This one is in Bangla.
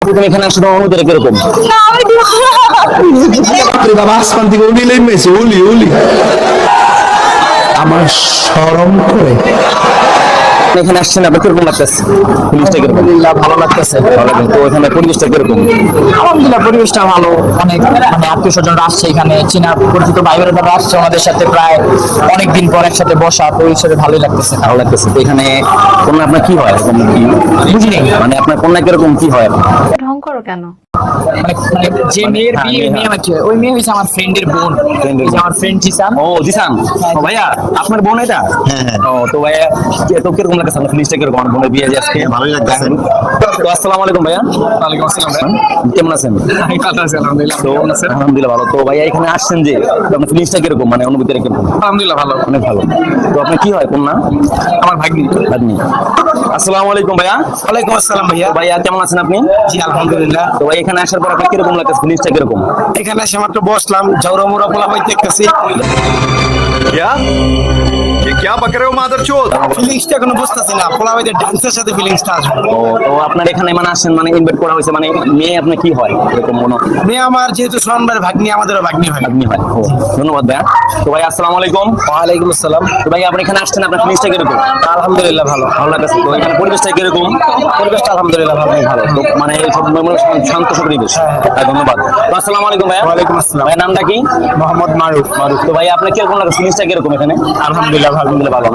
তুমি এখানে আসলে তোমার অনুভূতিটা কিরকম? না আমি বাবা আসমান থেকে উলি লেমেছে উলি উলি আমার শরম করে। এখানে আসছেন আপনার কিরকম লাগতেছে? পরিবেশটা কিরকম? আলহামদুলিল্লাহ ভালো লাগতেছে। ভালো লাগে। তো এখানে পরিবেশটা কিরকম? আলহামদুলিল্লাহ পরিবেশটা ভালো, অনেক মানে আত্মীয় স্বজনরা আসছে এখানে, চীনা পরিচিত ভাই বোনেরা আসছে আমাদের সাথে, প্রায় অনেকদিন পর একসাথে বসা, তো এই সাথে ভালোই লাগতেছে। ভালো লাগতেছে। তো এখানে কন্যা আপনার কি হয় এরকম কি বুঝিনি মানে আপনার কন্যা কিরকম কি হয়? ঢং করো কেন? মানে যে মেয়ের হ্যাঁ, বিয়ে, মেয়ে, মেয়ে হচ্ছে ওই মেয়ে হচ্ছে আমার ফ্রেন্ডের বোন। Friend-এর এই যে বোন। আমার ফ্রেন্ড জিসান। ও জিসান, ও ভাইয়া আপনার বোন এটা? হ্যাঁ। ও তো ভাইয়া তো কিরকম লাগতেছে আপনার ফিলিংসটা কিরকম? আমার বোনের বিয়ে যে আজকে ভালোই লাগতেছে। তো আসসালামু আলাইকুম ভাইয়া। ওয়ালাইকুম আসসালাম ভাই। কেমন আছেন? আমি ভালো আছি আলহামদুলিল্লাহ। তো কেমন আছেন? আলহামদুলিল্লাহ ভালো। তো ভাইয়া এখানে আসছেন যে তো আপনার ফিলিংসটা কিরকম মানে অনুভূতিটা কিরকম? আলহামদুলিল্লাহ ভালো। অনেক ভালো। তো আপনার কি হয় কন্যা? আমার ভাগ্নি। আপনি আসসালামু আলাইকুম ভাইয়া। ওয়ালাইকুম আসসালাম ভাইয়া। তো ভাইয়া কেমন আছেন আপনি? জি আলহামদুলিল্লাহ। তো ভাই এখানে আসার পর আপনার কিরকম লাগতেছে? ফিলিংসটা কিরকম? এখানে এসে মাত্র বসলাম, ঝৌরা মুড়া পোলা বই দেখতেছি। क्या ये क्या पक रहे हो मादरचोद? ফিলিংসটা এখনো বুঝতেছি না, পোলা বইদের ডান্সের সাথে ফিলিংসটা আসবে। ও তো আপনার এখানে মানে আসেন মানে ইনভাইট করা হয়েছে মানে মেয়ে আপনার কি হয় এরকম কোনো মেয়ে আমার যেহেতু সোনবার ভাগ্নি, আমাদেরও ভাগ্নি হয়। আপনি হয়? ও ধন্যবাদ ভাইয়া। তো ভাই আসসালামু আলাইকুম। ওয়ালাইকুম আসসালাম। তো ভাই আপনি এখানে আসছেন আপনার ফিলিংসটা কিরকম? আলহামদুলিল্লাহ ভালো। ভালো লাগতেছে। তো এখানে পরিবেশটা কিরকম? পরিবেশটা আলহামদুলিল্লাহ ভালো। ভালো। তো মানে সব শান্ত পরিবেশ। হ্যাঁ ধন্যবাদ। তো আসসালামু আলাইকুম ভাইয়া। ওয়ালাইকুম আসসালাম। ভাইয়ের নামটা কি? মোহাম্মদ মারুফ। মারুফ। তো ভাই আপনার কিরকম লাগে? ফিলিংসটা কিরকম এখানে? আলহামদুলিল্লাহ ভালো। আলহামদুলিল্লাহ ভালো না?